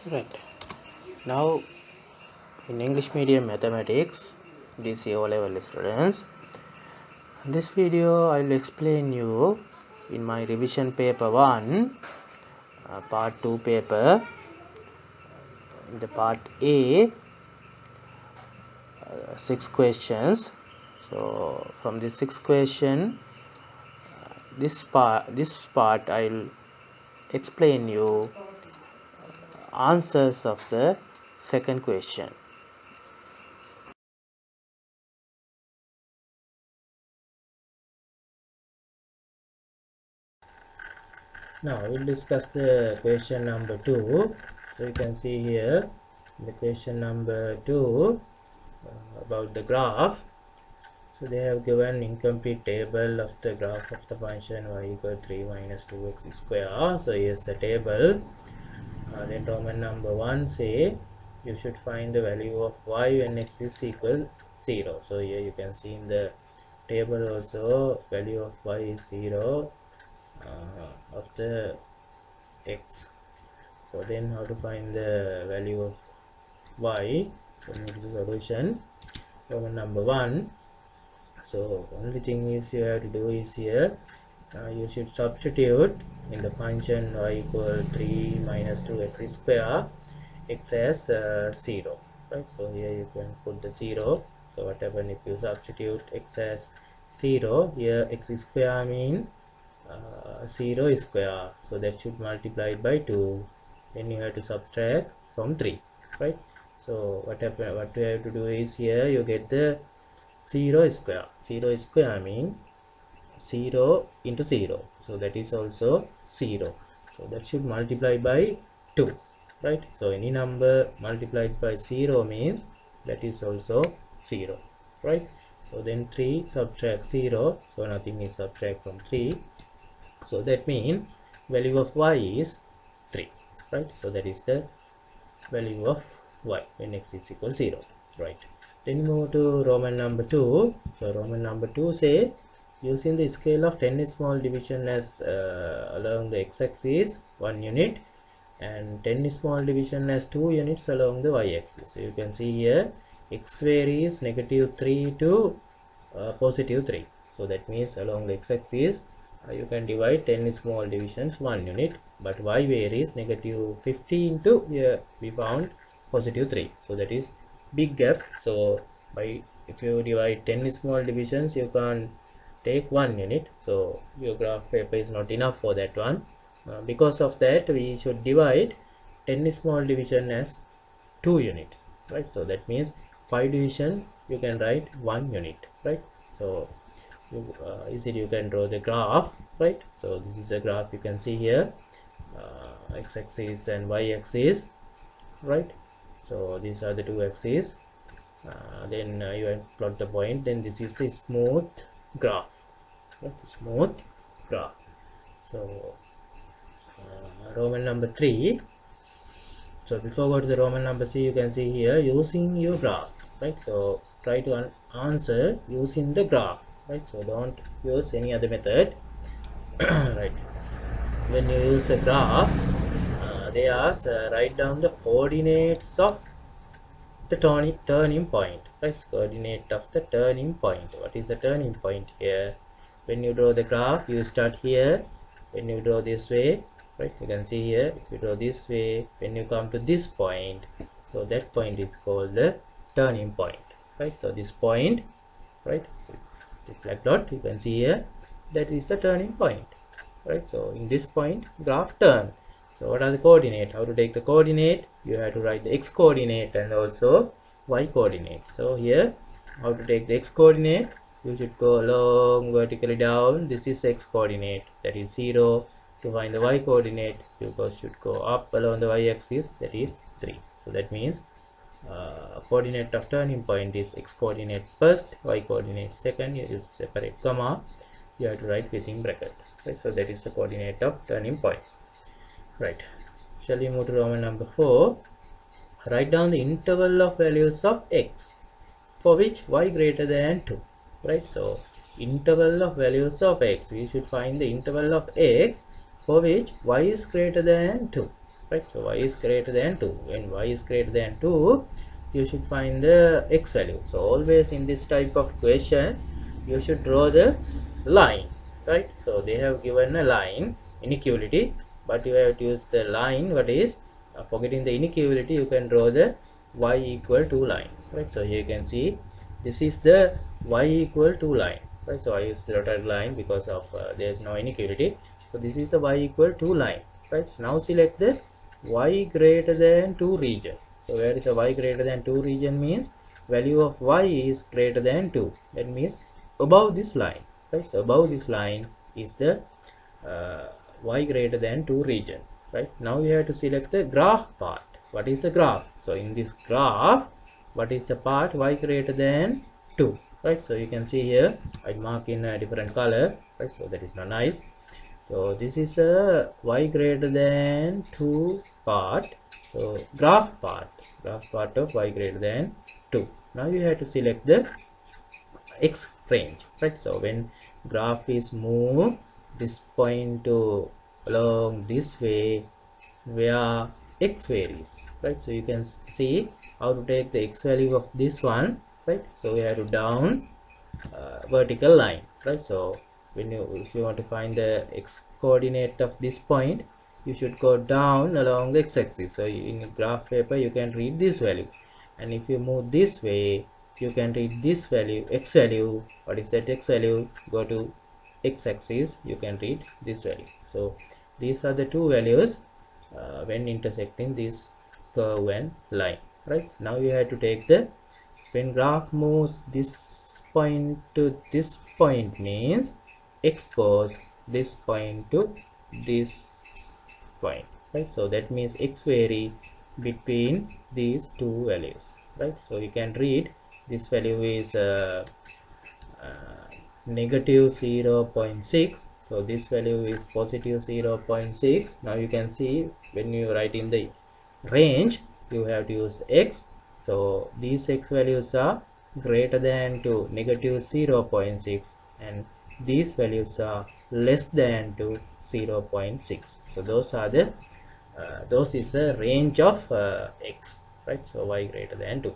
Right. Now in English medium mathematics, DC O level students, in this video I will explain you in my revision paper 1, part 2 paper, in the part A, 6 questions. So from this 6 question, this part I will explain you answers of the second question. Now we'll discuss the question number 2. So you can see here the question number 2 about the graph. So they have given incomplete table of the graph of the function y equal 3 minus 2x square. So here's the table. Then Roman number 1 say you should find the value of y when x is equal 0. So here you can see in the table also value of y is 0 of the x. So then how to find the value of y? So move to the solution. Roman number 1. So only thing is you have to do is here you should substitute in the function y equal 3 minus 2x square, x as 0, right? So here you can put the 0. So what happens if you substitute x as 0? Here x square mean 0 square, so that should multiply by 2. Then you have to subtract from 3, right? So what you have to do is here you get the 0 square. 0 square mean 0 into 0, so that is also 0, so that should multiply by 2, right? So any number multiplied by 0 means that is also 0, right? So then 3 subtract 0, so nothing is subtract from 3, so that means value of y is 3, right? So that is the value of y when x is equal 0, right? Then move to Roman number 2. So Roman number 2 say using the scale of 10 small division as along the x-axis 1 unit and 10 small division as 2 units along the y-axis. So you can see here x varies -3 to +3. So that means along the x-axis you can divide 10 small divisions 1 unit, but y varies -15 to here we found +3. So that is big gap. So by if you divide 10 small divisions you can take 1 unit, so your graph paper is not enough for that one. Because of that we should divide 10 small division as 2 units, right? So that means 5 division you can write 1 unit, right? So you can draw the graph, right? So this is a graph you can see here, x-axis and y-axis, right? So these are the two axes. Then you plot the point. Then this is the smooth graph, right? Smooth graph. So Roman number 3. So before go to the Roman number 3, you can see here using your graph, right? So try to answer using the graph, right? So don't use any other method. Right? When you use the graph, they ask write down the coordinates of the turning point, right? Coordinate of the turning point. What is the turning point here? When you draw the graph, you start here. When you draw this way, right, you can see here, if you draw this way, when you come to this point, so that point is called the turning point, right? So this point, right, so the black dot you can see here, that is the turning point, right? So in this point graph turn. So what are the coordinate? How to take the coordinate? You have to write the x coordinate and also y coordinate. So here how to take the x coordinate? You should go along vertically down. This is x coordinate, that is 0. To find the y coordinate, you should go up along the y axis, that is 3. So that means coordinate of turning point is x coordinate first, y coordinate second. You use separate comma, you have to write within bracket, right? So that is the coordinate of turning point, right? Shall we move to Roman number 4? Write down the interval of values of x for which y greater than 2, right? So interval of values of x, we should find the interval of x for which y is greater than 2, right? So y is greater than 2. When y is greater than 2, you should find the x value. So always in this type of question, you should draw the line, right? So they have given a line inequality, but you have to use the line. What is forgetting the inequality, you can draw the y equal to line, right? So here you can see this is the y equal to line, right? So I use the dotted line because of there is no inequality. So this is a y equal to line, right? So now select the y greater than 2 region. So where is a y greater than 2 region means value of y is greater than 2. That means above this line, right? So above this line is the y greater than 2 region, right? Now you have to select the graph part. What is the graph? So in this graph, what is the part y greater than 2, right? So you can see here I mark in a different color, right? So that is not nice. So this is a y greater than 2 part. So graph part of y greater than 2. Now you have to select the x range, right? So when graph is moved this point to along this way where x varies, right? So you can see how to take the x value of this one, right? So we have to down vertical line, right? So when if you want to find the x coordinate of this point, you should go down along the x-axis. So in graph paper you can read this value, and if you move this way you can read this value, x value. What is that x value? Go to x-axis, you can read this value. So these are the two values when intersecting this curve and line, right? Now you have to take the, when graph moves this point to this point means x goes this point to this point, right? So that means x vary between these two values, right? So you can read this value is negative 0.6. so this value is positive 0.6. now you can see when you write in the range you have to use x. So these x values are greater than to negative 0.6 and these values are less than to 0.6. so those are the those is the range of x, right? So y greater than 2.